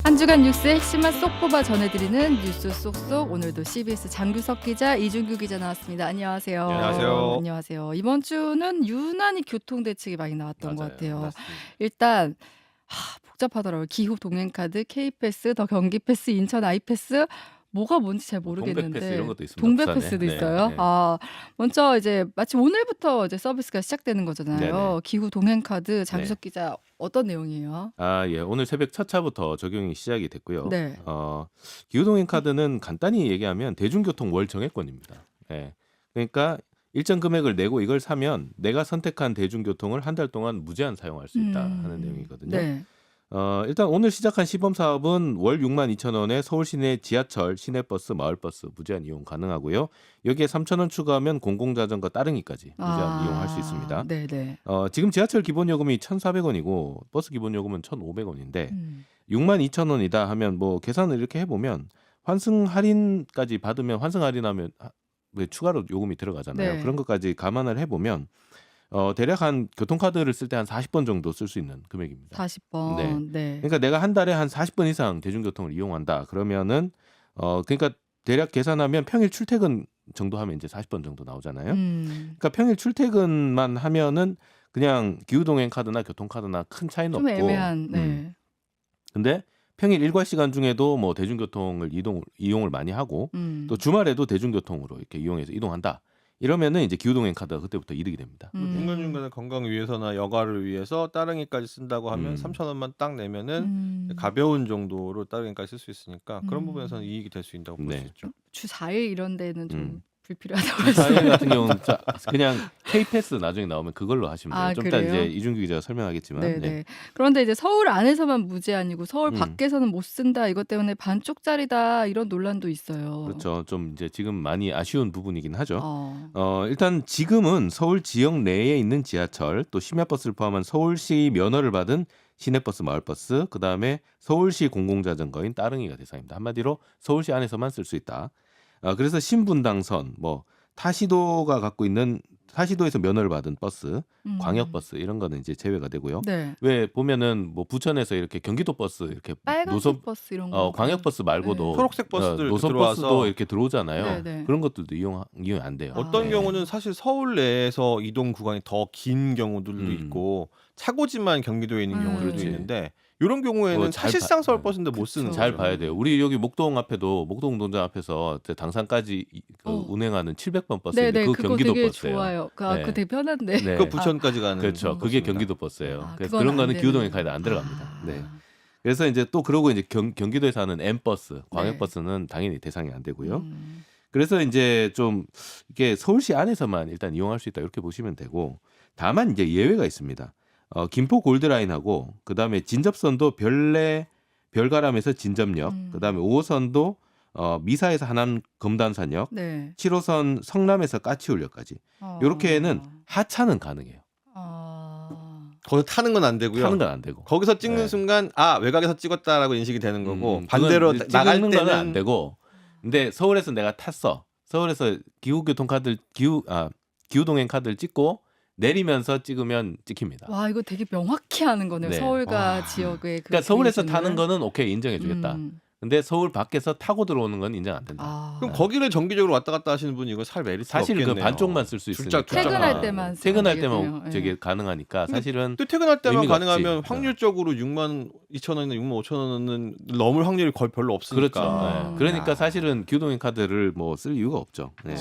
한 주간 뉴스의 핵심만 쏙 뽑아 전해드리는 뉴스 쏙쏙. 오늘도 CBS 장규석 기자, 이준규 기자 나왔습니다. 안녕하세요. 안녕하세요. 안녕하세요. 이번 주는 유난히 교통 대책이 많이 나왔던 것 같아요. 맞습니다. 일단 복잡하더라고요. 기후 동행카드, K패스, 더 경기패스, 인천 아이패스, 뭐가 뭔지 잘 모르겠는데 동백패스 이런 것도 있습니다. 동백패스도 부산에. 있어요. 네. 먼저 이제 마침 오늘부터 이제 서비스가 시작되는 거잖아요. 네네. 기후 동행카드 장규석 기자 어떤 내용이에요? 예. 오늘 새벽 첫 차부터 적용이 시작이 됐고요. 네. 기후동행 카드는 간단히 얘기하면 대중교통 월 정액권입니다. 예. 그러니까 일정 금액을 내고 이걸 사면 내가 선택한 대중교통을 한 달 동안 무제한 사용할 수 있다 하는 내용이거든요. 네. 일단 오늘 시작한 시범 사업은 월 62,000원에 서울 시내 지하철, 시내버스, 마을버스 무제한 이용 가능하고요. 여기에 3,000원 추가하면 공공자전거 따릉이까지 무제한 이용할 수 있습니다. 네네. 지금 지하철 기본 요금이 1,400원이고 버스 기본 요금은 1,500원인데 62,000원이다 하면 뭐 계산을 이렇게 해보면 환승 할인까지 받으면 환승 할인하면 왜 추가로 요금이 들어가잖아요. 네. 그런 것까지 감안을 해보면 대략 한 교통카드를 쓸 때 한 40번 정도 쓸 수 있는 금액입니다. 40번. 네. 그러니까 내가 한 달에 한 40번 이상 대중교통을 이용한다. 그러면은 그러니까 대략 계산하면 평일 출퇴근 정도 하면 이제 40번 정도 나오잖아요. 그러니까 평일 출퇴근만 하면은 그냥 기후동행 카드나 교통카드나 큰 차이는 좀 없고. 애매한. 네. 근데 평일 일과 시간 중에도 뭐 대중교통을 이용을 많이 하고 또 주말에도 대중교통으로 이렇게 이용해서 이동한다. 이러면은 이제 기후동행 카드가 그때부터 이득이 됩니다. 중간중간에 건강 위해서나 여가를 위해서 따릉이까지 쓴다고 하면 3,000원만 딱 내면은 가벼운 정도로 따릉이까지 쓸 수 있으니까 그런 부분에서는 이익이 될 수 있다고 볼 수 네. 있죠. 주 4일 이런 데는 좀 불필요하다고 사일 했어요. 같은 경우는 그냥 K패스 나중에 나오면 그걸로 하시면 돼요. 좀 이따 그래요? 이제 이준규 기자가 설명하겠지만. 네네. 네. 그런데 이제 서울 안에서만 무제한이고 서울 밖에서는 못 쓴다. 이것 때문에 반쪽짜리다. 이런 논란도 있어요. 그렇죠. 좀 이제 지금 많이 아쉬운 부분이긴 하죠. 어. 일단 지금은 서울 지역 내에 있는 지하철 또 심야버스를 포함한 서울시 면허를 받은 시내버스, 마을버스, 그다음에 서울시 공공자전거인 따릉이가 대상입니다. 한마디로 서울시 안에서만 쓸 수 있다. 그래서 신분당선, 뭐 타시도가 갖고 있는 타시도에서 면허를 받은 버스, 광역버스 이런 거는 이제 제외가 되고요. 네. 왜 보면은 뭐 부천에서 이렇게 경기도 버스 이렇게 빨간색 버스 이런 거. 광역버스 말고도 초록색 버스들 노선 들어와서 버스도 이렇게 들어오잖아요. 네네. 그런 것들도 이용이 안 돼요. 어떤 네. 경우는 사실 서울 내에서 이동 구간이 더 긴 경우들도 있고 차고지만 경기도에 있는 경우들도 그렇지. 있는데 이런 경우에는 뭐 잘 사실상 봐- 서울 버스인데 못 쓰는 그쵸. 잘 거죠. 봐야 돼요. 우리 여기 목동 앞에도 목동 운동장 앞에서 당산까지 운행하는 700번 버스인데 네네. 그 그거 경기도 되게 버스예요. 좋아요. 그거 네. 되게 편한데. 네. 그 부천까지 가는 그렇죠. 그게 버스입니다. 경기도 버스예요. 그래서 그건 그런 안 거는 되는. 기후동행 카드 안 들어갑니다. 네. 그래서 이제 또 그러고 이제 경기도에서 하는 M버스, 광역버스는 당연히 대상이 안 되고요. 그래서 이제 좀 이게 서울시 안에서만 일단 이용할 수 있다 이렇게 보시면 되고, 다만 이제 예외가 있습니다. 김포 골드라인하고 그다음에 진접선도 별가람에서 진접역, 그다음에 5호선도 미사에서 하남 금단산역, 네. 7호선 성남에서 까치울역까지 이렇게는 하차는 가능해요. 거기서 타는 건 안 되고요. 타는 건 안 되고. 거기서 찍는 네. 순간 외곽에서 찍었다라고 인식이 되는 거고 그건 반대로 나갈 찍는 거는 안 때는 되고. 근데 서울에서 내가 탔어. 서울에서 기후동행 카드를 찍고 내리면서 찍으면 찍힙니다. 와, 이거 되게 명확히 하는 거네요. 네. 서울과 지역의 그러니까 서울에서 타는 거는 오케이 인정해주겠다. 음. 근데 서울 밖에서 타고 들어오는 건 인정 안 된다. 그럼 거기를 정기적으로 왔다 갔다 하시는 분이 이거 살 메리트가 사실 그 없겠네요. 반쪽만 쓸 수 있으니까. 퇴근할 때만 퇴근할 쓰면 때만 되겠네요. 저게 가능하니까 사실은 또 퇴근할 때만 의미가 가능하면 없지. 확률적으로 62,000원이나 65,000원은 넘을 확률이 거의 별로 없으니까. 그렇죠. 네. 그러니까 사실은 기후동행 카드를 뭐 쓸 이유가 없죠. 네.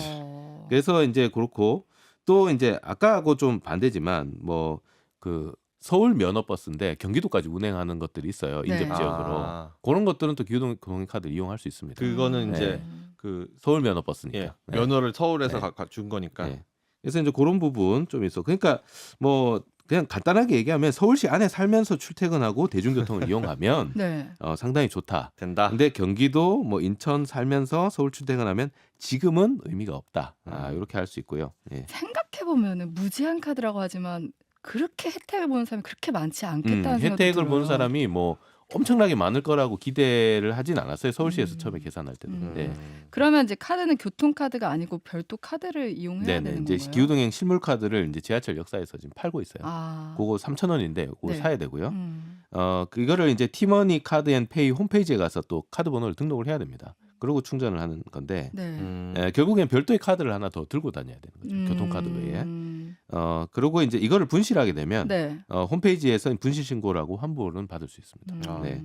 그래서 이제 그렇고 또 이제 아까하고 좀 반대지만 뭐 그 서울 면허버스인데 경기도까지 운행하는 것들이 있어요. 네. 인접 지역으로. 그런 것들은 또 기후동행 카드 이용할 수 있습니다. 그거는 이제 네. 그 서울 면허버스니까. 예, 네. 면허를 서울에서 네. 준 거니까. 네. 그래서 이제 그런 부분 좀 있어. 그러니까 뭐 그냥 간단하게 얘기하면 서울시 안에 살면서 출퇴근하고 대중교통을 이용하면 네. 상당히 좋다. 된다. 근데 경기도 뭐 인천 살면서 서울 출퇴근하면 지금은 의미가 없다. 이렇게 할 수 있고요. 예. 생각해 보면은 무제한 카드라고 하지만 그렇게 혜택을 보는 사람이 그렇게 많지 않겠다는 생각이 혜택을 들어요. 보는 사람이 뭐 엄청나게 많을 거라고 기대를 하진 않았어요. 서울시에서 처음에 계산할 때도. 네. 그러면 이제 카드는 교통카드가 아니고 별도 카드를 이용해야 네네. 되는 이제 건가요? 기후동행 실물 카드를 이제 지하철 역사에서 지금 팔고 있어요. 아. 그거 3,000원인데 그거 네. 사야 되고요. 음. 그거를 이제 티머니 카드 앤 페이 홈페이지에 가서 또 카드 번호를 등록을 해야 됩니다. 그리고 충전을 하는 건데 네. 결국엔 별도의 카드를 하나 더 들고 다녀야 되는 거죠. 교통카드 외에. 그리고 이제 이거를 분실하게 되면 네. 홈페이지에서 분실 신고라고 환불은 받을 수 있습니다. 아. 네.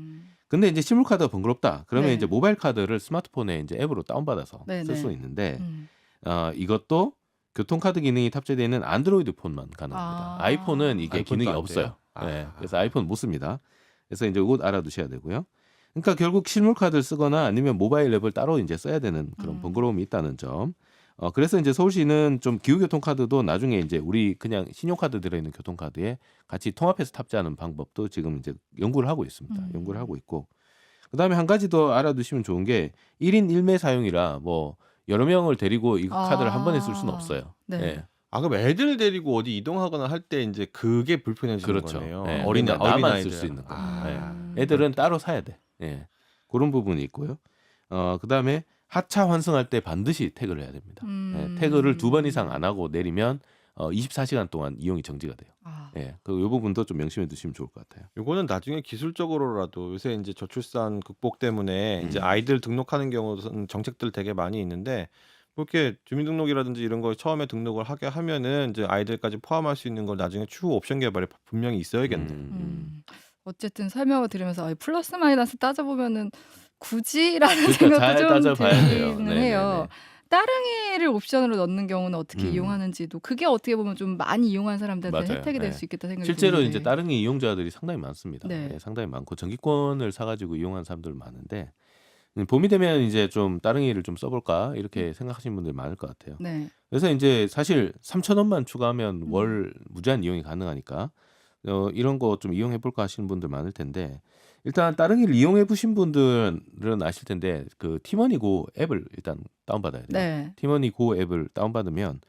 근데 이제 실물 카드가 번거롭다. 그러면 네. 이제 모바일 카드를 스마트폰에 이제 앱으로 다운받아서 네, 쓸 네. 수 있는데 음. 이것도 교통카드 기능이 탑재되어 있는 안드로이드 폰만 가능합니다. 아. 아이폰은 이게 아이폰도 기능이 안 없어요. 돼요? 아. 네, 그래서 아이폰 못 씁니다. 그래서 이제 이것 알아두셔야 되고요. 그러니까 결국 실물 카드를 쓰거나 아니면 모바일 앱을 따로 이제 써야 되는 그런 번거로움이 있다는 점. 그래서 이제 서울시는 좀 기후교통카드도 나중에 이제 우리 그냥 신용카드 들어있는 교통카드에 같이 통합해서 탑재하는 방법도 지금 이제 연구를 하고 있습니다. 연구를 하고 있고. 그다음에 한 가지 더 알아두시면 좋은 게 1인 1매 사용이라 뭐 여러 명을 데리고 이 카드를 한 번에 쓸 수는 없어요. 네. 예. 아 그럼 애들 데리고 어디 이동하거나 할 때 이제 그게 불편해지는 그렇죠. 거네요. 예, 어린 나만 어린아이들. 쓸 수 있는 거. 아. 애들은 따로 사야 돼. 예. 그런 부분이 있고요. 그다음에 하차 환승할 때 반드시 태그를 해야 됩니다. 예, 태그를 2번 이상 안 하고 내리면 24시간 동안 이용이 정지가 돼요. 아. 예. 이 부분도 좀 명심해 두시면 좋을 것 같아요. 요거는 나중에 기술적으로라도 요새 이제 저출산 극복 때문에 이제 음. 아이들 등록하는 경우는 정책들 되게 많이 있는데 그렇게 주민등록이라든지 이런 거 처음에 등록을 하게 하면은 이제 아이들까지 포함할 수 있는 걸 나중에 추후 옵션 개발에 분명히 있어야겠네요. 어쨌든 설명을 들으면서 플러스 마이너스 따져보면은 굳이라는 그러니까 생각도 잘 좀 따져봐야 돼요. 들기는 네네네. 해요. 따릉이를 옵션으로 넣는 경우는 어떻게 이용하는지도 그게 어떻게 보면 좀 많이 이용한 사람들한테 맞아요. 혜택이 될 네. 수 있겠다 생각이 실제로 드는데. 이제 따릉이 이용자들이 상당히 많습니다. 네. 예, 상당히 많고 전기권을 사가지고 이용하는 사람들 많은데 봄이 되면 이제 좀 따릉이를 좀 써볼까 이렇게 생각하시는 분들이 많을 것 같아요. 네. 그래서 이제 사실 3,000원만 추가하면 월 무제한 이용이 가능하니까 이런 거 좀 이용해 볼까 하시는 분들 많을 텐데 일단 따릉이를 이용해 보신 분들은 아실 텐데 그 티머니고 앱을 일단 다운받아야 돼요. 네. 티머니고 앱을 다운받으면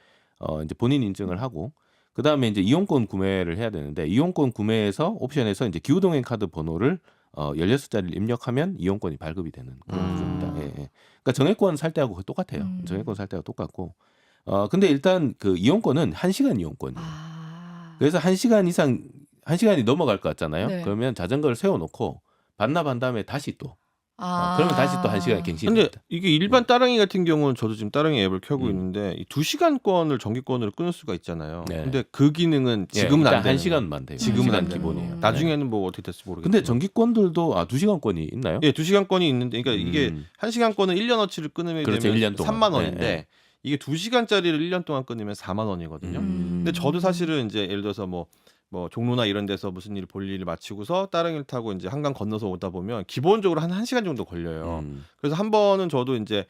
이제 본인 인증을 하고 그 다음에 이제 이용권 구매를 해야 되는데 이용권 구매에서 옵션에서 이제 기후동행 카드 번호를 16자리를 입력하면 이용권이 발급이 되는 그런 구조입니다. 예, 예. 그러니까 정액권 살 때하고 똑같아요. 정액권 살 때하고 똑같고. 근데 일단 그 이용권은 1시간 이용권이에요. 아. 그래서 1시간 이상 1시간이 넘어갈 것 같잖아요. 네. 그러면 자전거를 세워놓고 반납한 다음에 다시 또 아. 그러면 다시 또 1시간 갱신이 근데 됩니다. 이게 일반 따릉이 같은 경우는 저도 지금 따릉이 앱을 켜고 있는데 이 2시간권을 정기권으로 끊을 수가 있잖아요. 네. 근데 그 기능은 예, 지금은 일단 안 되는 1시간만 돼요. 지금은 1시간 안 되는 기본이에요. 거예요. 네. 나중에는 뭐 어떻게 될지 모르겠어요. 근데 전기권들도 2시간권이 있나요? 예, 2시간권이 있는데 그러니까 이게 음. 1시간권은 1년어치를 끊으면 그렇죠, 되면 1년 동안. 3만 원인데 네, 네. 이게 2시간짜리를 1년 동안 끊으면 4만 원이거든요. 근데 저도 사실은 이제 예를 들어서 뭐 종로나 이런 데서 무슨 일 볼 일을 마치고서 따릉이를 타고 이제 한강 건너서 오다 보면 기본적으로 한 1시간 정도 걸려요. 그래서 한 번은 저도 이제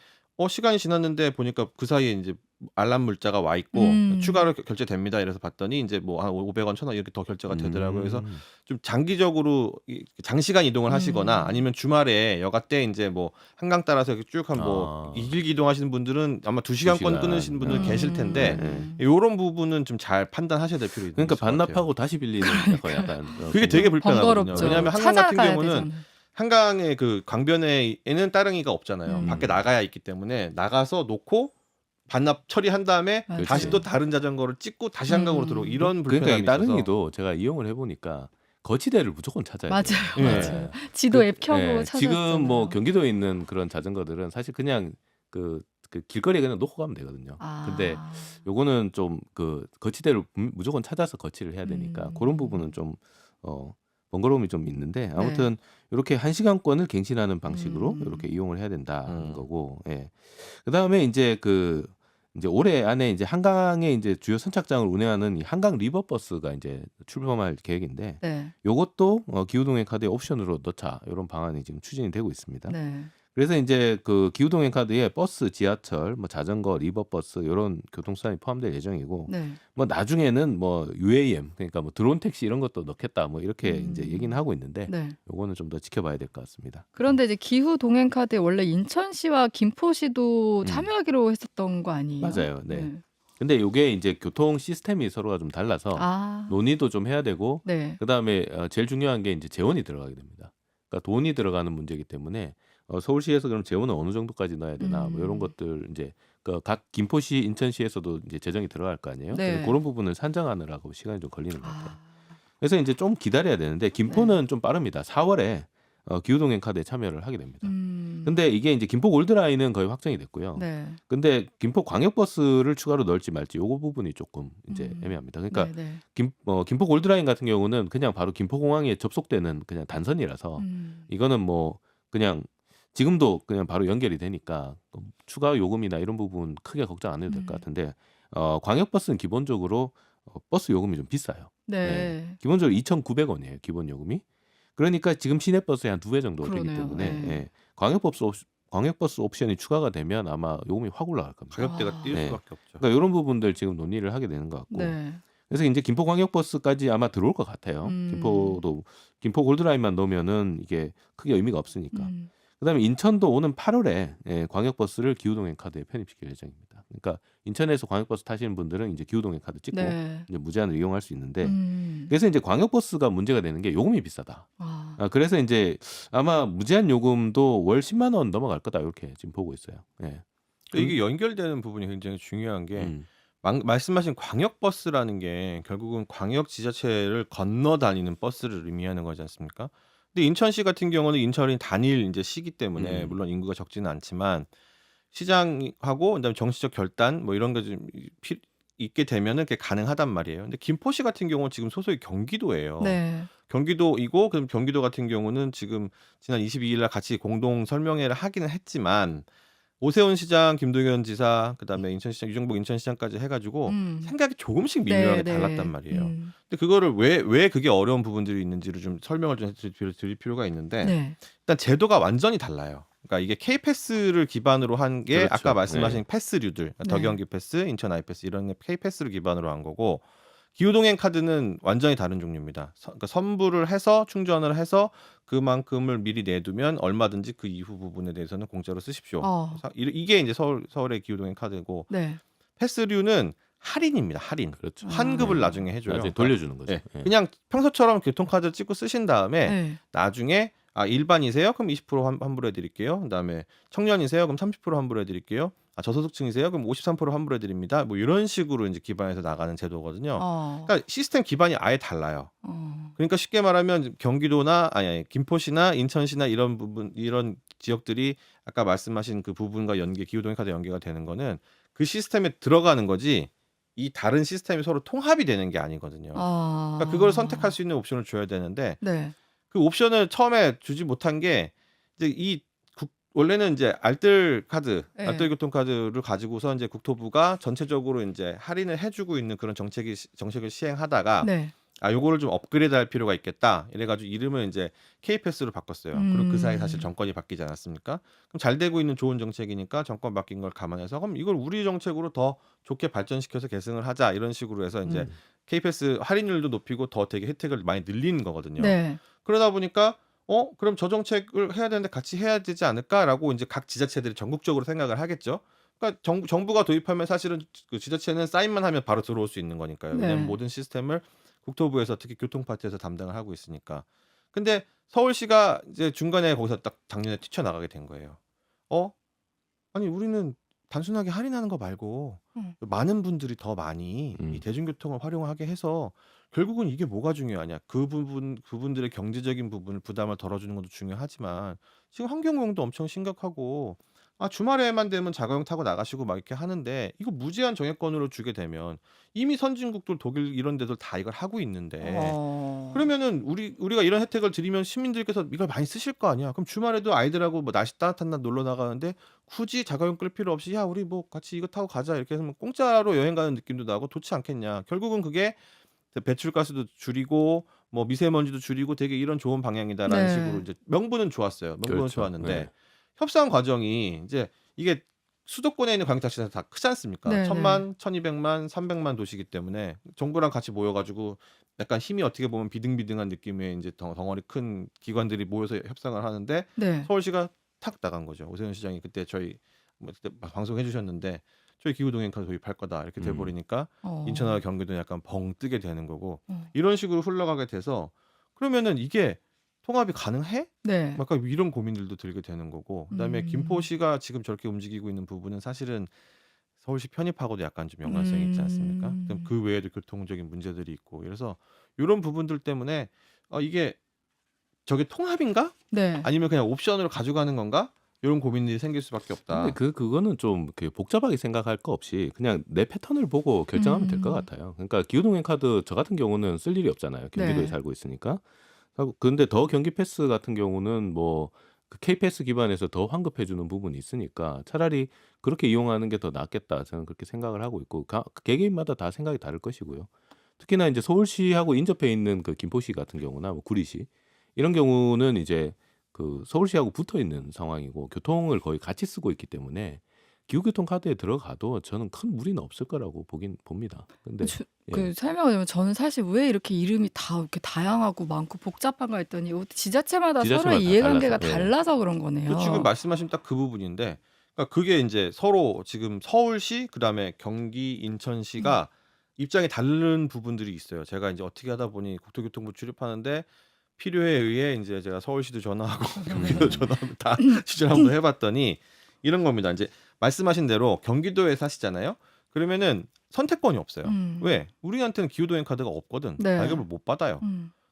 시간이 지났는데 보니까 그 사이에 이제 알람 물자가 와 있고 추가로 결제됩니다. 이래서 봤더니 이제 뭐 한 500원, 1,000원 이렇게 더 결제가 되더라고요. 그래서 좀 장기적으로 장시간 이동을 하시거나 아니면 주말에 여가 때 이제 뭐 한강 따라서 이렇게 쭉 한 뭐 이길 이동하시는 분들은 아마 2시간권 2시간. 끊으시는 분들 계실 텐데 네. 이런 부분은 좀 잘 판단하셔야 될 필요 있는 그러니까 것 같아요. 반납하고 다시 빌리는 약간 그게 되게 불편하거든요. 번거롭죠. 왜냐하면 한강 같은 찾아가야 경우는 되잖아요. 한강의 그 강변에는 따릉이가 없잖아요. 밖에 나가야 있기 때문에 나가서 놓고 반납 처리한 다음에 그렇지. 다시 또 다른 자전거를 찍고 다시 한강으로 들어오고 이런 그러니까 불편함이 이 따릉이도 제가 이용을 해보니까 거치대를 무조건 찾아야 맞아요. 돼요. 예. 맞아요. 지도 앱 켜고 예, 찾았잖아요. 지금 뭐 경기도에 있는 그런 자전거들은 사실 그냥 그 길거리에 그냥 놓고 가면 되거든요. 근데 요거는 좀 그 거치대를 무조건 찾아서 거치를 해야 되니까 그런 부분은 좀 번거로움이 좀 있는데 아무튼 이렇게 1시간권을 갱신하는 방식으로 이렇게 이용을 해야 된다는 거고. 예. 그다음에 이제 이제 올해 안에 이제 한강에 이제 주요 선착장을 운행하는 이 한강 리버버스가 이제 출범할 계획인데 네. 요것도 기후동행 카드에 옵션으로 넣자 이런 방안이 지금 추진이 되고 있습니다. 네. 그래서 이제 그 기후동행 카드에 버스, 지하철, 뭐 자전거, 리버버스 이런 교통수단이 포함될 예정이고 네. 뭐 나중에는 뭐 UAM 그러니까 뭐 드론 택시 이런 것도 넣겠다 뭐 이렇게 이제 얘기는 하고 있는데 네. 요거는 좀 더 지켜봐야 될 것 같습니다. 그런데 이제 기후 동행 카드에 원래 인천시와 김포시도 참여하기로 했었던 거 아니에요? 맞아요. 네. 근데 요게 이제 교통 시스템이 서로가 좀 달라서 논의도 좀 해야 되고 네. 그다음에 제일 중요한 게 이제 재원이 들어가게 됩니다. 그러니까 돈이 들어가는 문제이기 때문에 서울시에서 그럼 재원을 어느 정도까지 넣어야 되나 뭐 이런 것들 이제 각 김포시, 인천시에서도 이제 재정이 들어갈 거 아니에요. 그래서 네. 그런 부분을 산정하느라고 시간이 좀 걸리는 것 같아요. 아. 그래서 이제 좀 기다려야 되는데 네. 김포는 좀 빠릅니다. 4월에 기후동행 카드에 참여를 하게 됩니다. 음. 근데 이게 이제 김포 골드라인은 거의 확정이 됐고요. 네. 근데 김포 광역버스를 추가로 넣을지 말지 요거 부분이 조금 이제 애매합니다. 그러니까 네네. 김포 골드라인 같은 경우는 그냥 바로 김포공항에 접속되는 그냥 단선이라서 이거는 뭐 그냥 지금도 그냥 바로 연결이 되니까 추가 요금이나 이런 부분 크게 걱정 안 해도 될 것 음. 같은데 광역버스는 기본적으로 버스 요금이 좀 비싸요. 네. 네. 기본적으로 2,900원이에요. 기본 요금이. 그러니까 지금 시내버스의 한 2배 정도 되기 그러네요. 때문에 네. 예. 광역버스 옵션이 추가가 되면 아마 요금이 확 올라갈 겁니다. 가격대가 뛸 네. 수밖에 없죠. 그러니까 이런 부분들 지금 논의를 하게 되는 것 같고 네. 그래서 이제 김포 광역버스까지 아마 들어올 것 같아요. 김포 골드라인만 넣으면은 이게 크게 의미가 없으니까. 그다음에 인천도 오는 8월에 예, 광역버스를 기후동행 카드에 편입시킬 예정입니다. 그러니까 인천에서 광역버스 타시는 분들은 이제 기후동행 카드 찍고 네. 이제 무제한으로 이용할 수 있는데 음. 그래서 이제 광역버스가 문제가 되는 게 요금이 비싸다. 아. 그래서 이제 아마 무제한 요금도 월 10만 원 넘어갈 거다 이렇게 지금 보고 있어요. 예. 이게 연결되는 부분이 굉장히 중요한 게 음. 말씀하신 광역버스라는 게 결국은 광역 지자체를 건너 다니는 버스를 의미하는 거지 않습니까? 근데 인천시 같은 경우는 인천이 단일 이제 시기 때문에 물론 인구가 적지는 않지만 시장하고 그다음에 정치적 결단 뭐 이런 게 좀 있게 되면은 그게 가능하단 말이에요. 근데 김포시 같은 경우는 지금 소속이 경기도예요. 네. 경기도이고 그럼 경기도 같은 경우는 지금 지난 22일 날 같이 공동 설명회를 하기는 했지만 오세훈 시장, 김동연 지사, 그다음에 인천시장, 유정복 인천시장까지 해가지고 생각이 조금씩 미묘하게 네, 네. 달랐단 말이에요. 근데 그거를 왜 그게 어려운 부분들이 있는지를 좀 설명을 좀 드릴 필요가 있는데 네. 일단 제도가 완전히 달라요. 그러니까 이게 K패스를 기반으로 한 게 그렇죠. 아까 말씀하신 네. 패스류들, 네. 더경기 패스, 인천 아이패스 이런 게 K패스를 기반으로 한 거고 기후동행 카드는 완전히 다른 종류입니다. 그러니까 선불을 해서 충전을 해서 그만큼을 미리 내두면 얼마든지 그 이후 부분에 대해서는 공짜로 쓰십시오. 이게 이제 서울의 기후동행 카드고 네. 패스류는 할인입니다. 할인. 그렇죠. 환급을 네. 나중에 해줘요. 나중에 돌려주는 거죠. 네. 예. 그냥 평소처럼 교통카드 찍고 쓰신 다음에 네. 나중에 일반이세요? 그럼 20% 환불해 드릴게요. 그다음에 청년이세요? 그럼 30% 환불해 드릴게요. 저소득층이세요? 그럼 53% 환불해 드립니다. 뭐 이런 식으로 이제 기반해서 나가는 제도거든요. 그러니까 시스템 기반이 아예 달라요. 그러니까 쉽게 말하면 경기도나 아니 김포시나 인천시나 이런 부분 이런 지역들이 아까 말씀하신 그 부분과 기후동행 카드 연계가 되는 거는 그 시스템에 들어가는 거지 이 다른 시스템이 서로 통합이 되는 게 아니거든요. 그러니까 그걸 선택할 수 있는 옵션을 줘야 되는데 네. 그 옵션을 처음에 주지 못한 게 이제 원래는 이제 알뜰 카드, 네. 알뜰 교통카드를 가지고서 이제 국토부가 전체적으로 이제 할인을 해주고 있는 그런 정책을 시행하다가 네. 요거를 좀 업그레이드할 필요가 있겠다. 이래가지고 이름을 이제 K패스로 바꿨어요. 그리고 그 사이 사실 정권이 바뀌지 않았습니까? 그럼 잘 되고 있는 좋은 정책이니까 정권 바뀐 걸 감안해서 그럼 이걸 우리 정책으로 더 좋게 발전시켜서 계승을 하자 이런 식으로 해서 이제 K패스 할인율도 높이고 더 되게 혜택을 많이 늘리는 거거든요. 네. 그러다 보니까 그럼 저 정책을 해야 되는데 같이 해야 되지 않을까라고 이제 각 지자체들이 전국적으로 생각을 하겠죠. 그러니까 정부가 도입하면 사실은 그 지자체는 사인만 하면 바로 들어올 수 있는 거니까요. 왜냐하면 네. 모든 시스템을 국토부에서 특히 교통파트에서 담당을 하고 있으니까. 근데 서울시가 이제 중간에 거기서 딱 작년에 뛰쳐나가게 된 거예요. 아니 우리는 단순하게 할인하는 거 말고 많은 분들이 더 많이 이 대중교통을 활용하게 해서 결국은 이게 뭐가 중요하냐. 그분들의 경제적인 부분을 부담을 덜어주는 것도 중요하지만 지금 환경오염도 엄청 심각하고 주말에만 되면 자가용 타고 나가시고 막 이렇게 하는데 이거 무제한 정액권으로 주게 되면 이미 선진국들 독일 이런 데들 다 이걸 하고 있는데 그러면은 우리가 이런 혜택을 드리면 시민들께서 이걸 많이 쓰실 거 아니야. 그럼 주말에도 아이들하고 뭐 날씨 따뜻한 날 놀러 나가는데 굳이 자가용 끌 필요 없이 야 우리 뭐 같이 이거 타고 가자 이렇게 해서 공짜로 여행 가는 느낌도 나고 좋지 않겠냐. 결국은 그게 배출가스도 줄이고 뭐 미세먼지도 줄이고 되게 이런 좋은 방향이다라는 네. 식으로 이제 명분은 좋았어요. 명분은 그렇죠. 좋았는데 네. 협상 과정이 이제 이게 수도권에 있는 광역단체는 다 크지 않습니까? 네, 1000만, 1200만, 300만 도시기 때문에 정부랑 같이 모여가지고 약간 힘이 어떻게 보면 비등비등한 느낌의 이제 덩어리 큰 기관들이 모여서 협상을 하는데 네. 서울시가 탁 나간 거죠. 오세훈 시장이 그때 저희 그때 방송해 주셨는데 저희 기후동행카 도입할 거다 이렇게 돼버리니까 인천하고 경기도는 약간 벙 뜨게 되는 거고 이런 식으로 흘러가게 돼서 그러면은 이게 통합이 가능해? 네. 약간 이런 고민들도 들게 되는 거고 그다음에 음. 김포시가 지금 저렇게 움직이고 있는 부분은 사실은 서울시 편입하고도 약간 좀 연관성이 있지 않습니까? 그럼 그 외에도 교통적인 문제들이 있고 이래서 이런 부분들 때문에 이게 저게 통합인가? 네. 아니면 그냥 옵션으로 가져가는 건가? 이런 고민이 생길 수밖에 근데 없다. 그거는 좀 복잡하게 생각할 거 없이 그냥 내 패턴을 보고 결정하면 될 것 음. 같아요. 그러니까 기후동행 카드 저 같은 경우는 쓸 일이 없잖아요. 경기도에 네. 살고 있으니까. 근데 더 경기 패스 같은 경우는 뭐 그 K패스 기반에서 더 환급해 주는 부분이 있으니까 차라리 그렇게 이용하는 게 더 낫겠다. 저는 그렇게 생각을 하고 있고 개개인마다 다 생각이 다를 것이고요. 특히나 이제 서울시하고 인접해 있는 그 김포시 같은 경우나 뭐 구리시 이런 경우는 이제 그 서울시하고 붙어 있는 상황이고 교통을 거의 같이 쓰고 있기 때문에 기후교통 카드에 들어가도 저는 큰 무리는 없을 거라고 보긴 봅니다. 근데 예. 설명을 드리면 저는 사실 왜 이렇게 이름이 다 이렇게 다양하고 많고 복잡한가 했더니 지자체마다 서로 지자체마다 다 이해관계가 달라서. 예. 달라서 그런 거네요. 지금 말씀하신 딱 그 부분인데 그러니까 그게 이제 서로 지금 서울시 그다음에 경기 인천시가 입장이 다른 부분들이 있어요. 제가 이제 어떻게 하다 보니 국토교통부 출입하는데 필요에 의해 이제 제가 서울시도 전화하고 경기도 전화하고 다 취재를 한번 해봤더니 이런 겁니다. 이제 말씀하신 대로 경기도에 사시잖아요. 그러면은 선택권이 없어요. 왜? 우리한테는 기후동행 카드가 없거든. 네. 발급을 못 받아요.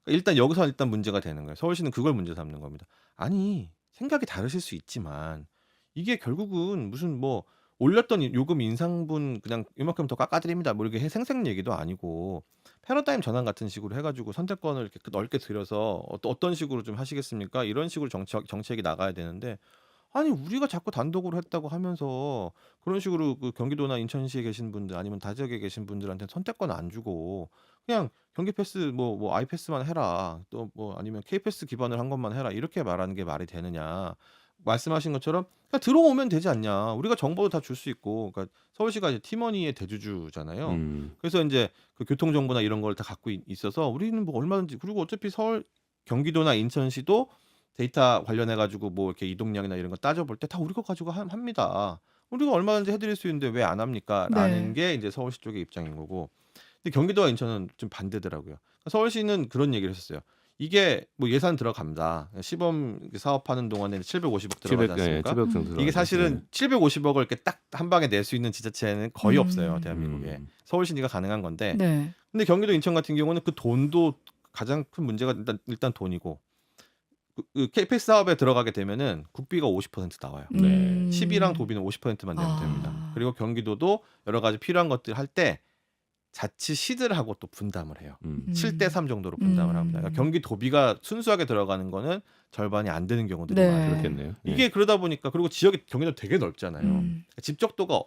일단 여기서 일단 문제가 되는 거예요. 서울시는 그걸 문제 삼는 겁니다. 아니 생각이 다르실 수 있지만 이게 결국은 무슨 뭐 올렸던 요금 인상분 그냥 이만큼 더 깎아드립니다. 뭐 이렇게 생생 얘기도 아니고 패러다임 전환 같은 식으로 해가지고 선택권을 이렇게 넓게 들여서 어떤 식으로 좀 하시겠습니까? 이런 식으로 정책이 나가야 되는데 아니 우리가 자꾸 단독으로 했다고 하면서 그런 식으로 그 경기도나 인천시에 계신 분들 아니면 다 지역에 계신 분들한테 선택권 안 주고 그냥 경기 패스 뭐 아이패스만 해라 또 뭐 아니면 K패스 기반을 한 것만 해라 이렇게 말하는 게 말이 되느냐 말씀하신 것처럼 그냥 들어오면 되지 않냐 우리가 정보도 다 줄 수 있고 그러니까 서울시가 이제 티머니의 대주주잖아요. 그래서 이제 그 교통 정보나 이런 걸 다 갖고 있어서 우리는 뭐 얼마든지 그리고 어차피 서울 경기도나 인천시도 데이터 관련해 가지고 뭐 이렇게 이동량이나 이런 거 따져볼 때 다 우리 거 가지고 합니다. 우리가 얼마든지 해드릴 수 있는데 왜 안 합니까?라는 네. 게 이제 서울시 쪽의 입장인 거고. 근데 경기도와 인천은 좀 반대더라고요. 서울시는 그런 얘기를 했었어요. 이게 뭐 예산 들어갑니다. 시범 사업하는 동안에 750억 들어가지 700, 예, 않습니까? 700 정도 이게 들어가죠. 사실은 750억을 이렇게 딱 한 방에 낼 수 있는 지자체는 거의 없어요. 음. 대한민국에. 서울시니까 가능한 건데. 네. 근데 경기도 인천 같은 경우는 그 돈도 가장 큰 문제가 일단 돈이고 그 KPS 사업에 들어가게 되면은 국비가 50% 나와요. 네. 시비랑 도비는 50%만 내면 됩니다. 그리고 경기도도 여러 가지 필요한 것들 할 때 자치시들하고 또 분담을 해요. 7대 3 정도로 분담을 합니다. 그러니까 경기 도비가 순수하게 들어가는 거는 절반이 안 되는 경우들이 네. 많아요. 그렇겠네요. 이게 그러다 보니까 그리고 지역이 경기도 되게 넓잖아요. 집적도가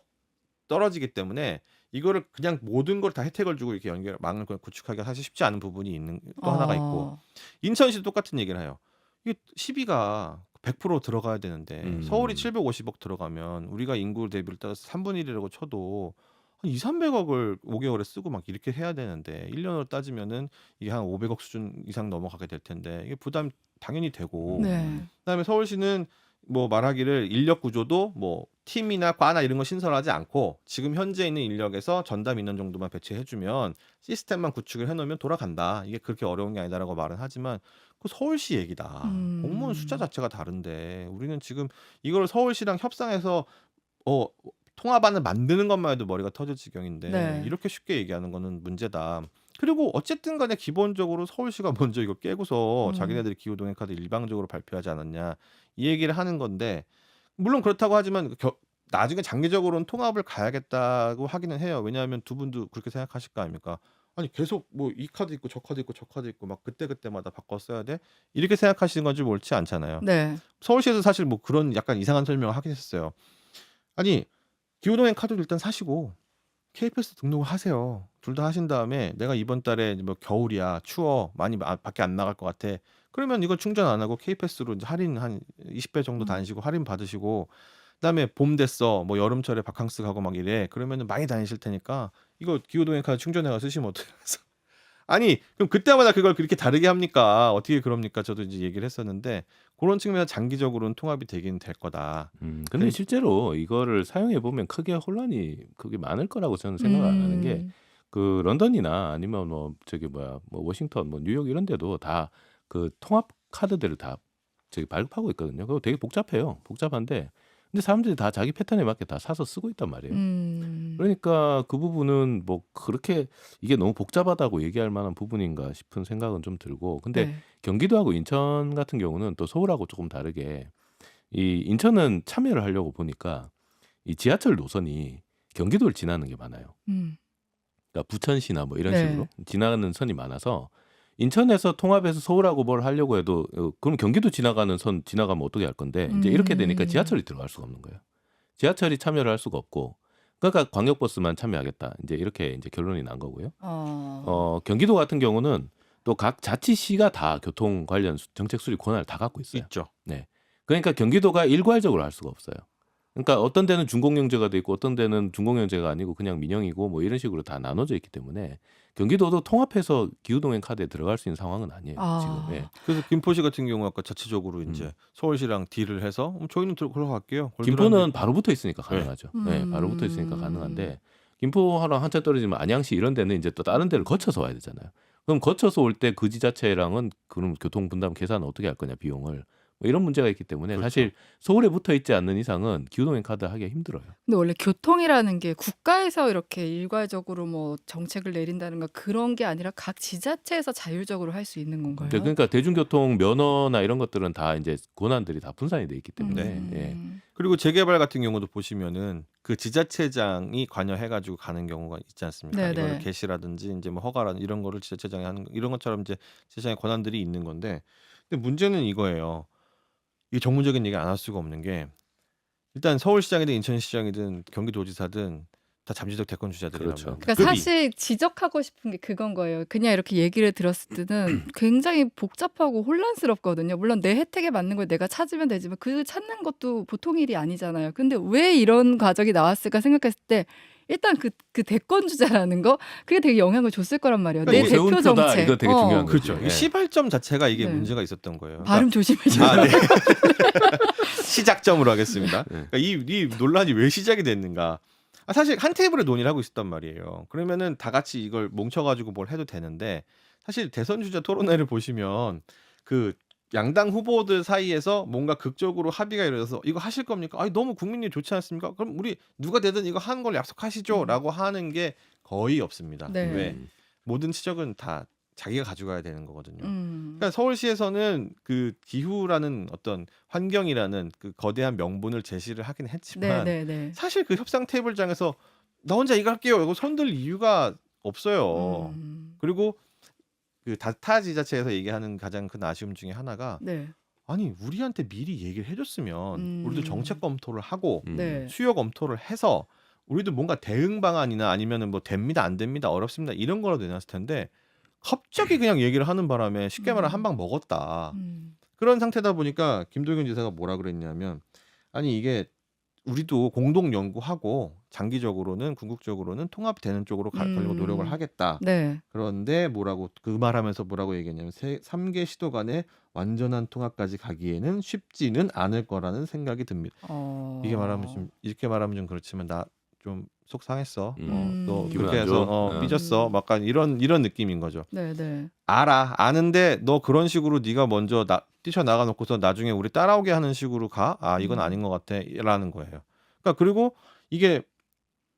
떨어지기 때문에 이거를 그냥 모든 걸 다 혜택을 주고 이렇게 망을 구축하기가 사실 쉽지 않은 부분이 있는 또 하나가 있고 인천시도 똑같은 얘기를 해요. 이게 시비가 100% 들어가야 되는데 서울이 750억 들어가면 우리가 인구 대비를 따라서 3분의 1이라고 쳐도 한 2,300억을 5개월에 쓰고 막 이렇게 해야 되는데 1년으로 따지면은 이게 한 500억 수준 이상 넘어가게 될 텐데 이게 부담 당연히 되고 네. 그다음에 서울시는 뭐 말하기를 인력 구조도 뭐 팀이나 과나 이런 거 신설하지 않고 지금 현재 있는 인력에서 전담 인원 정도만 배치해주면 시스템만 구축을 해놓으면 돌아간다. 이게 그렇게 어려운 게 아니다라고 말은 하지만 그 서울시 얘기다. 공무원 숫자 자체가 다른데 우리는 지금 이걸 서울시랑 협상해서 통합안을 만드는 것만 해도 머리가 터질 지경인데 네. 이렇게 쉽게 얘기하는 거는 문제다. 그리고 어쨌든 간에 기본적으로 서울시가 먼저 이거 깨고서 자기네들이 기후동행 카드 일방적으로 발표하지 않았냐 이 얘기를 하는 건데 물론 그렇다고 하지만 나중에 장기적으로는 통합을 가야겠다고 하기는 해요. 왜냐하면 두 분도 그렇게 생각하실 거 아닙니까? 아니 계속 뭐 이 카드 있고 저 카드 있고 저 카드 있고 막 그때그때마다 바꿔 써야 돼? 이렇게 생각하시는 건지 옳지 않잖아요. 네. 서울시에서 사실 뭐 그런 약간 이상한 설명을 하긴 했어요. 아니 기후동행 카드를 일단 사시고 K패스 등록을 하세요. 둘 다 하신 다음에 내가 이번 달에 뭐 겨울이야 추워 많이 밖에 안 나갈 것 같아. 그러면 이거 충전 안 하고 K패스로 이제 할인 한 20배 정도 다니시고 할인 받으시고 그다음에 봄 됐어 뭐 여름철에 바캉스 가고 막 이래 그러면은 많이 다니실 테니까 이거 기후동행 카드 충전해가 쓰시면 어떡해서 아니 그럼 그때마다 그걸 그렇게 다르게 합니까? 어떻게 그럽니까? 저도 이제 얘기를 했었는데 그런 측면에서 장기적으로는 통합이 되긴 될 거다. 근데 실제로 이거를 사용해 보면 크게 혼란이 그게 많을 거라고 저는 생각을 안 하는 게 그 런던이나 아니면 뭐 저기 뭐야 뭐 워싱턴 뭐 뉴욕 이런 데도 다 그 통합 카드들을 다 저기 발급하고 있거든요. 그거 되게 복잡해요. 복잡한데 근데 사람들이 다 자기 패턴에 맞게 다 사서 쓰고 있단 말이에요. 그러니까 그 부분은 뭐 그렇게 이게 너무 복잡하다고 얘기할 만한 부분인가 싶은 생각은 좀 들고 근데 네. 경기도하고 인천 같은 경우는 또 서울하고 조금 다르게 이 인천은 참여를 하려고 보니까 이 지하철 노선이 경기도를 지나는 게 많아요. 그러니까 부천시나 뭐 이런 네. 식으로 지나가는 선이 많아서 인천에서 통합해서 서울하고 뭘 하려고 해도 그럼 경기도 지나가는 선 지나가면 어떻게 할 건데 이제 이렇게 되니까 음. 지하철이 들어갈 수가 없는 거예요. 지하철이 참여를 할 수가 없고 그러니까 광역버스만 참여하겠다. 이제 이렇게 이제 결론이 난 거고요. 경기도 같은 경우는 또 각 자치시가 다 교통 관련 정책 수립 권한을 다 갖고 있어요. 있죠. 네. 그러니까 경기도가 일괄적으로 할 수가 없어요. 그러니까 어떤 데는 준공영제가 돼 있고 어떤 데는 준공영제가 아니고 그냥 민영이고 뭐 이런 식으로 다 나눠져 있기 때문에 경기도도 통합해서 기후동행 카드에 들어갈 수 있는 상황은 아니에요. 지금. 예. 그래서 김포시 같은 경우 아까 자체적으로 이제 음. 서울시랑 딜을 해서 저희는 들어갈게요. 김포는 바로 붙어 있으니까 가능하죠. 네. 네, 바로 붙어 있으니까 가능한데 김포랑 한참 떨어지면 안양시 이런 데는 이제 또 다른 데를 거쳐서 와야 되잖아요. 그럼 거쳐서 올 때 그 지자체랑은 그럼 교통 분담 계산을 어떻게 할 거냐 비용을 뭐 이런 문제가 있기 때문에 그렇죠. 사실 서울에 붙어 있지 않는 이상은 기후동행 카드 하기가 힘들어요. 근데 원래 교통이라는 게 국가에서 이렇게 일괄적으로 뭐 정책을 내린다든가 그런 게 아니라 각 지자체에서 자율적으로 할 수 있는 건가요? 그러니까 대중교통 면허나 이런 것들은 다 이제 권한들이 다 분산이 돼 있기 때문에 예. 그리고 재개발 같은 경우도 보시면은 그 지자체장이 관여해가지고 가는 경우가 있지 않습니까? 네네. 이거를 개시라든지 이제 뭐 허가라든지 이런 거를 지자체장이 하는 이런 것처럼 이제 지자체장의 권한들이 있는 건데, 근데 문제는 이거예요. 이 전문적인 얘기 안 할 수가 없는 게 일단 서울시장이든 인천시장이든 경기도지사든 다 잠재적 대권 주자들이라면 그렇죠. 그러니까 사실 지적하고 싶은 게 그건 거예요. 그냥 이렇게 얘기를 들었을 때는 굉장히 복잡하고 혼란스럽거든요. 물론 내 혜택에 맞는 걸 내가 찾으면 되지만 그 찾는 것도 보통 일이 아니잖아요. 근데 왜 이런 과정이 나왔을까 생각했을 때 일단 그 대권 주자라는 거 그게 되게 영향을 줬을 거란 말이에요. 내 뭐 대표 세운표다, 정책. 이거 되게 중요한 거죠. 그렇죠. 예. 이 시발점 자체가 이게 네. 문제가 있었던 거예요. 발음 조심해줘요. 아, 네. 시작점으로 하겠습니다. 네. 그러니까 이 논란이 왜 시작이 됐는가? 사실 한 테이블에 논의를 하고 있었단 말이에요. 그러면은 다 같이 이걸 뭉쳐가지고 뭘 해도 되는데 사실 대선 주자 토론회를 보시면 그 양당 후보들 사이에서 뭔가 극적으로 합의가 이루어져서 이거 하실 겁니까? 아니 너무 국민이 좋지 않습니까? 그럼 우리 누가 되든 이거 하는 걸 약속하시죠라고 하는 게 거의 없습니다. 네. 왜? 모든 지적은 다 자기가 가져가야 되는 거거든요. 음. 그러니까 서울시에서는 그 기후라는 어떤 환경이라는 그 거대한 명분을 제시를 하긴 했지만 네네네. 사실 그 협상 테이블장에서 나 혼자 이거 할게요. 이거 손들 이유가 없어요. 그리고 그 타 지자체에서 얘기하는 가장 큰 아쉬움 중에 하나가 네. 아니 우리한테 미리 얘기를 해줬으면 우리도 정책 검토를 하고 네. 수요 검토를 해서 우리도 뭔가 대응 방안이나 아니면은 뭐 됩니다 안 됩니다 어렵습니다 이런 거라도 내놨을 텐데 갑자기 그냥 얘기를 하는 바람에 쉽게 말하면 한 방 먹었다. 그런 상태다 보니까 김도경 지사가 뭐라 그랬냐면 아니 이게 우리도 공동 연구하고 장기적으로는 궁극적으로는 통합되는 쪽으로 가려고 노력을 하겠다. 네. 그런데 뭐라고 그 말하면서 뭐라고 얘기했냐면 3개 시도 간의 완전한 통합까지 가기에는 쉽지는 않을 거라는 생각이 듭니다. 이게 말하면 좀 이렇게 말하면 좀 그렇지만 나 좀 속상했어. 너 기분 그렇게 안 해서 좋아? 삐졌어. 막 약간 이런 느낌인 거죠. 네네. 아는데 너 그런 식으로 네가 먼저 뛰쳐 나가 놓고서 나중에 우리 따라오게 하는 식으로 가? 이건 아닌 것 같아라는 거예요. 그러니까 그리고 이게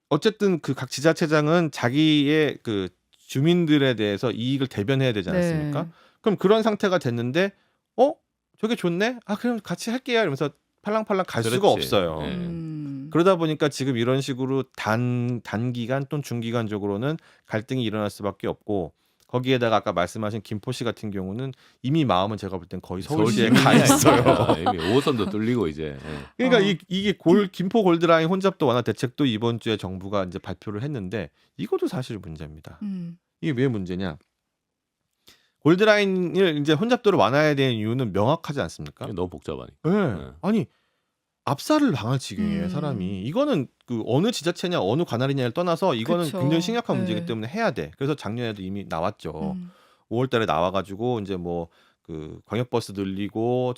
어쨌든 그 각 지자체장은 자기의 그 주민들에 대해서 이익을 대변해야 되지 않습니까? 네. 그럼 그런 상태가 됐는데 저게 좋네? 그럼 같이 할게요. 이러면서 팔랑팔랑 갈 수가 그렇지. 없어요. 네. 그러다 보니까 지금 이런 식으로 단기간 또는 중기간적으로는 갈등이 일어날 수밖에 없고 거기에다가 아까 말씀하신 김포시 같은 경우는 이미 마음은 제가 볼 땐 거의 서울시에 가 있어요. 이미 5호선도 뚫리고 이제. 그러니까 이게 김포 골드라인 혼잡도 완화 대책도 이번 주에 정부가 이제 발표를 했는데 이것도 사실 문제입니다. 이게 왜 문제냐? 골드라인을 이제 혼잡도를 완화해야 되는 이유는 명확하지 않습니까? 너무 복잡하니까. 네. 아니 압사를 당할 지경이에요 사람이. 이거는 그 어느 지자체냐 어느 관할이냐를 떠나서 이거는 그쵸. 굉장히 심각한 네. 문제이기 때문에 해야 돼. 그래서 작년에도 이미 나왔죠. 5월달에 나와가지고 이제 뭐 그 광역버스 늘리고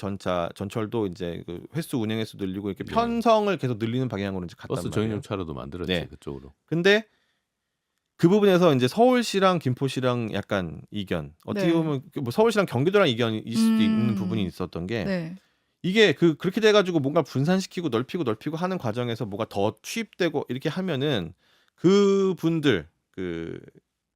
전철도 이제 그 횟수 운행 횟수 늘리고 이렇게 네. 편성을 계속 늘리는 방향으로 이제 갔단 버스 말이에요. 전용 차로도 만들었지 네. 그쪽으로. 근데 그 부분에서 이제 서울시랑 김포시랑 약간 이견. 어떻게 네. 보면 뭐 서울시랑 경기도랑 이견일 수도 있는 부분이 음. 있었던 게 네. 이게 그렇게 돼가지고 뭔가 분산시키고 넓히고 하는 과정에서 뭐가 더 투입되고 이렇게 하면은 그 분들 그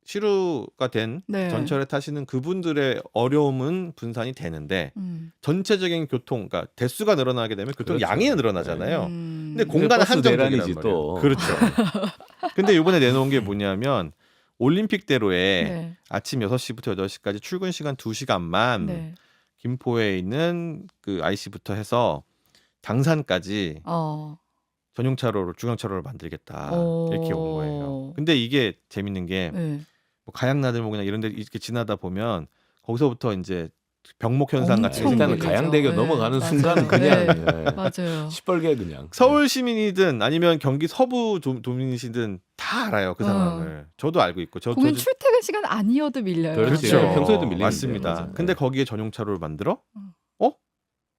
시루가 된 네. 전철에 타시는 그분들의 어려움은 분산이 되는데 전체적인 교통, 그러니까 대수가 늘어나게 되면 교통 그렇죠. 양이 늘어나잖아요. 근데 공간은 버스 한정적이란 내란이지, 말이에요. 또. 그렇죠. 근데 이번에 내놓은 게 뭐냐면 올림픽대로에 네. 아침 6시부터 8시까지 출근 시간 2시간만 네. 김포에 있는 그 IC부터 해서 당산까지 어. 전용차로를 중앙차로를 만들겠다 이렇게 온 거예요. 어. 근데 이게 재밌는 게 네. 뭐 가양나들목이나 이런 데 이렇게 지나다 보면 거기서부터 이제 병목 현상 같은 게 엄청 일단은 걸리죠. 가양대교 네, 넘어가는 맞아요. 순간 그냥 네. 네. 맞아요. 시뻘게 그냥. 서울 시민이든 아니면 경기 서부 도민이시든 다 알아요 그 상황을. 저도 알고 있고 공연 출퇴근 시간 아니어도 밀려요. 그렇지. 그렇죠. 평소에도 밀리는데. 맞습니다. 맞아요. 근데 네. 거기에 전용차로를 만들어? 음.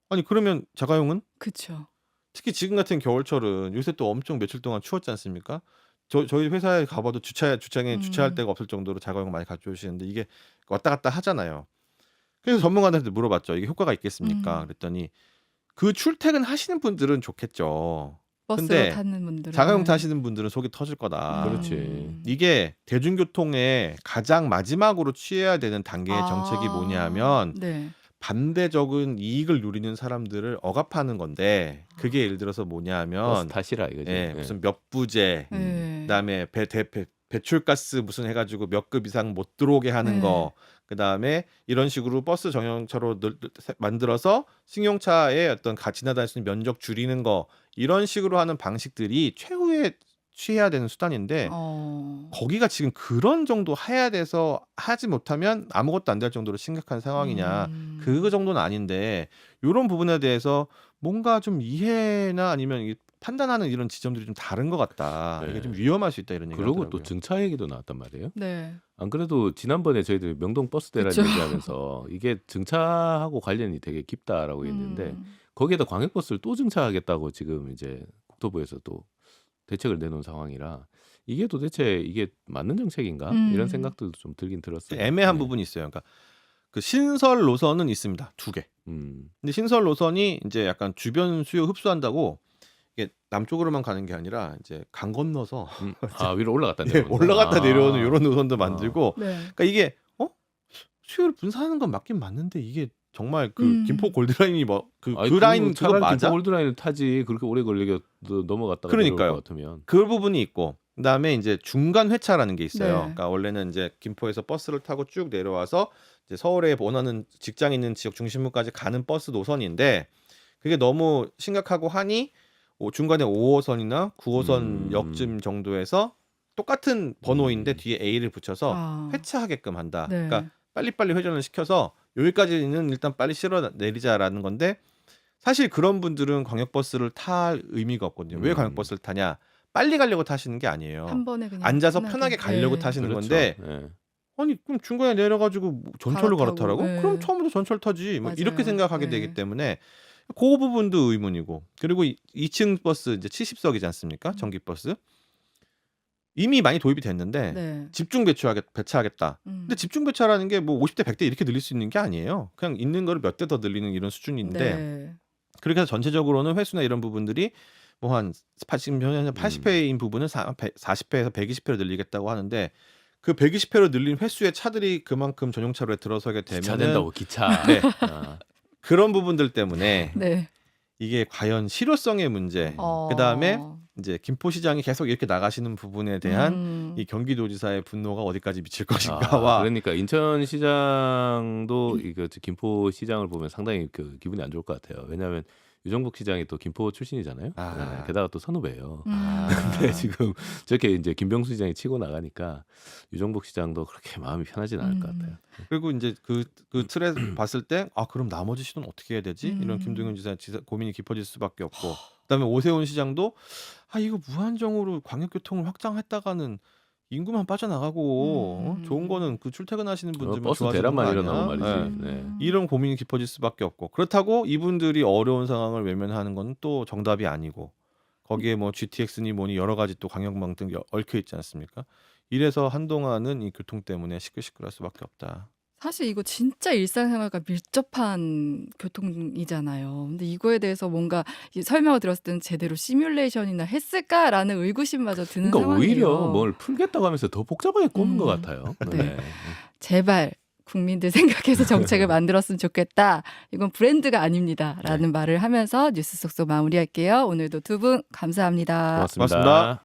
아니 그러면 자가용은? 그렇죠. 특히 지금 같은 겨울철은 요새 또 엄청 며칠 동안 추웠지 않습니까? 저희 회사에 가봐도 주차장에 주차할 데가 없을 정도로 자가용 많이 가져오시는데 이게 왔다 갔다 하잖아요. 그래서 전문가들한테 물어봤죠. 이게 효과가 있겠습니까? 그랬더니 그 출퇴근 하시는 분들은 좋겠죠. 버스로 근데 타는 분들은 자가용 타시는 분들은 속이 터질 거다. 그렇지. 이게 대중교통의 가장 마지막으로 취해야 되는 단계의 정책이 뭐냐면 네. 반대적인 이익을 누리는 사람들을 억압하는 건데 그게 예를 들어서 버스 뭐냐면 타시라 이거지. 예, 네. 무슨 몇 부제 네. 그다음에 배출가스 무슨 해가지고 몇 급 이상 못 들어오게 하는 네. 거 그다음에 이런 식으로 버스 전용차로 만들어서 승용차의 어떤 지나다닐 수 있는 면적 줄이는 거 이런 식으로 하는 방식들이 최후의 취해야 되는 수단인데 거기가 지금 그런 정도 해야 돼서 하지 못하면 아무것도 안 될 정도로 심각한 상황이냐 그 정도는 아닌데 이런 부분에 대해서 뭔가 좀 이해나 아니면 판단하는 이런 지점들이 좀 다른 것 같다. 네. 이게 좀 위험할 수 있다 이런 얘기 그리고 하더라고요. 또 증차 얘기도 나왔단 말이에요. 네. 안 그래도 지난번에 저희들 명동 버스 대란 그쵸. 얘기하면서 이게 증차하고 관련이 되게 깊다라고 했는데 거기에다 광역버스를 또 증차하겠다고 지금 이제 국토부에서 또 대책을 내놓은 상황이라 이게 도대체 이게 맞는 정책인가 이런 생각들도 좀 들긴 들었어요. 애매한 네. 부분이 있어요. 그러니까 그 신설 노선은 있습니다. 2개. 근데 신설 노선이 이제 약간 주변 수요 흡수한다고 이게 남쪽으로만 가는 게 아니라 이제 강 건너서 위로 올라갔다 예, 내려오는 올라갔다 내려오는 이런 노선도 아. 만들고 네. 그러니까 이게 수요를 분산하는 건 맞긴 맞는데 이게 정말 그 김포 골드라인이 뭐 그 라인 그거 차라리 맞아? 김포 골드라인을 타지 그렇게 오래 걸리게 넘어갔다가 그러니까요. 내려올 것 같으면 그 부분이 있고 그다음에 이제 중간 회차라는 게 있어요. 네. 그러니까 원래는 이제 김포에서 버스를 타고 쭉 내려와서 이제 서울에 원하는 직장 있는 지역 중심부까지 가는 버스 노선인데 그게 너무 심각하고 하니 중간에 5호선이나 9호선 역쯤 정도에서 똑같은 번호인데 뒤에 A를 붙여서 회차하게끔 한다. 네. 그러니까 빨리빨리 회전을 시켜서 여기까지는 일단 빨리 실어 내리자라는 건데 사실 그런 분들은 광역버스를 탈 의미가 없거든요. 왜 광역버스를 타냐? 빨리 가려고 타시는 게 아니에요. 한 번에 그냥 앉아서 편하게 가려고 네. 타시는 그렇죠. 건데 네. 아니 그럼 중간에 내려가지고 전철로 갈아타고, 갈아타라고? 네. 그럼 처음부터 전철 타지. 뭐 이렇게 맞아요. 생각하게 네. 되기 때문에 그 부분도 의문이고 그리고 2층 버스 이제 70석이지 않습니까? 전기버스 이미 많이 도입이 됐는데 네. 집중 배차하겠다. 근데 집중 배차라는 게 뭐 50대 100대 이렇게 늘릴 수 있는 게 아니에요. 그냥 있는 거를 몇 대 더 늘리는 이런 수준인데 네. 그렇게 해서 전체적으로는 횟수나 이런 부분들이 뭐 한 80회인 부분은 40회에서 120회로 늘리겠다고 하는데 그 120회로 늘린 횟수의 차들이 그만큼 전용차로에 들어서게 기차 되면은 된다고 기차. 네. 아, 그런 부분들 때문에 네. 이게 과연 실효성의 문제 그다음에 이제 김포시장이 계속 이렇게 나가시는 부분에 대한 이 경기도지사의 분노가 어디까지 미칠 것인가와 그러니까 인천시장도 이거 김포시장을 보면 상당히 그 기분이 안 좋을 것 같아요. 왜냐하면 유정복 시장이 또 김포 출신이잖아요. 네, 게다가 또 선후배예요. 근데 지금 저렇게 이제 김병수 시장이 치고 나가니까 유정복 시장도 그렇게 마음이 편하지는 않을 것 같아요. 그리고 이제 그 틀에 봤을 때 그럼 나머지 시도는 어떻게 해야 되지? 이런 김동연 지사 고민이 깊어질 수밖에 없고 그다음에 오세훈 시장도 이거 무한정으로 광역교통을 확장했다가는 인구만 빠져나가고 좋은 거는 그 출퇴근하시는 분들만 버스 좋아지는 대란만 거 일어나고 아니야? 말이지. 네. 네. 이런 고민이 깊어질 수밖에 없고 그렇다고 이분들이 어려운 상황을 외면하는 건 또 정답이 아니고 거기에 뭐 GTX니 뭐니 여러 가지 또 광역망 등 얽혀 있지 않습니까? 이래서 한동안은 이 교통 때문에 시끌시끌할 수밖에 없다. 사실 이거 진짜 일상생활과 밀접한 교통이잖아요. 근데 이거에 대해서 뭔가 이 설명을 들었을 때는 제대로 시뮬레이션이나 했을까라는 의구심마저 드는 그러니까 상황이에요. 오히려 뭘 풀겠다고 하면서 더 복잡하게 꾸민 것 음. 같아요. 네. 제발 국민들 생각해서 정책을 만들었으면 좋겠다. 이건 브랜드가 아닙니다라는 말을 하면서 뉴스 속속 마무리할게요. 오늘도 두 분 감사합니다. 고맙습니다. 고맙습니다.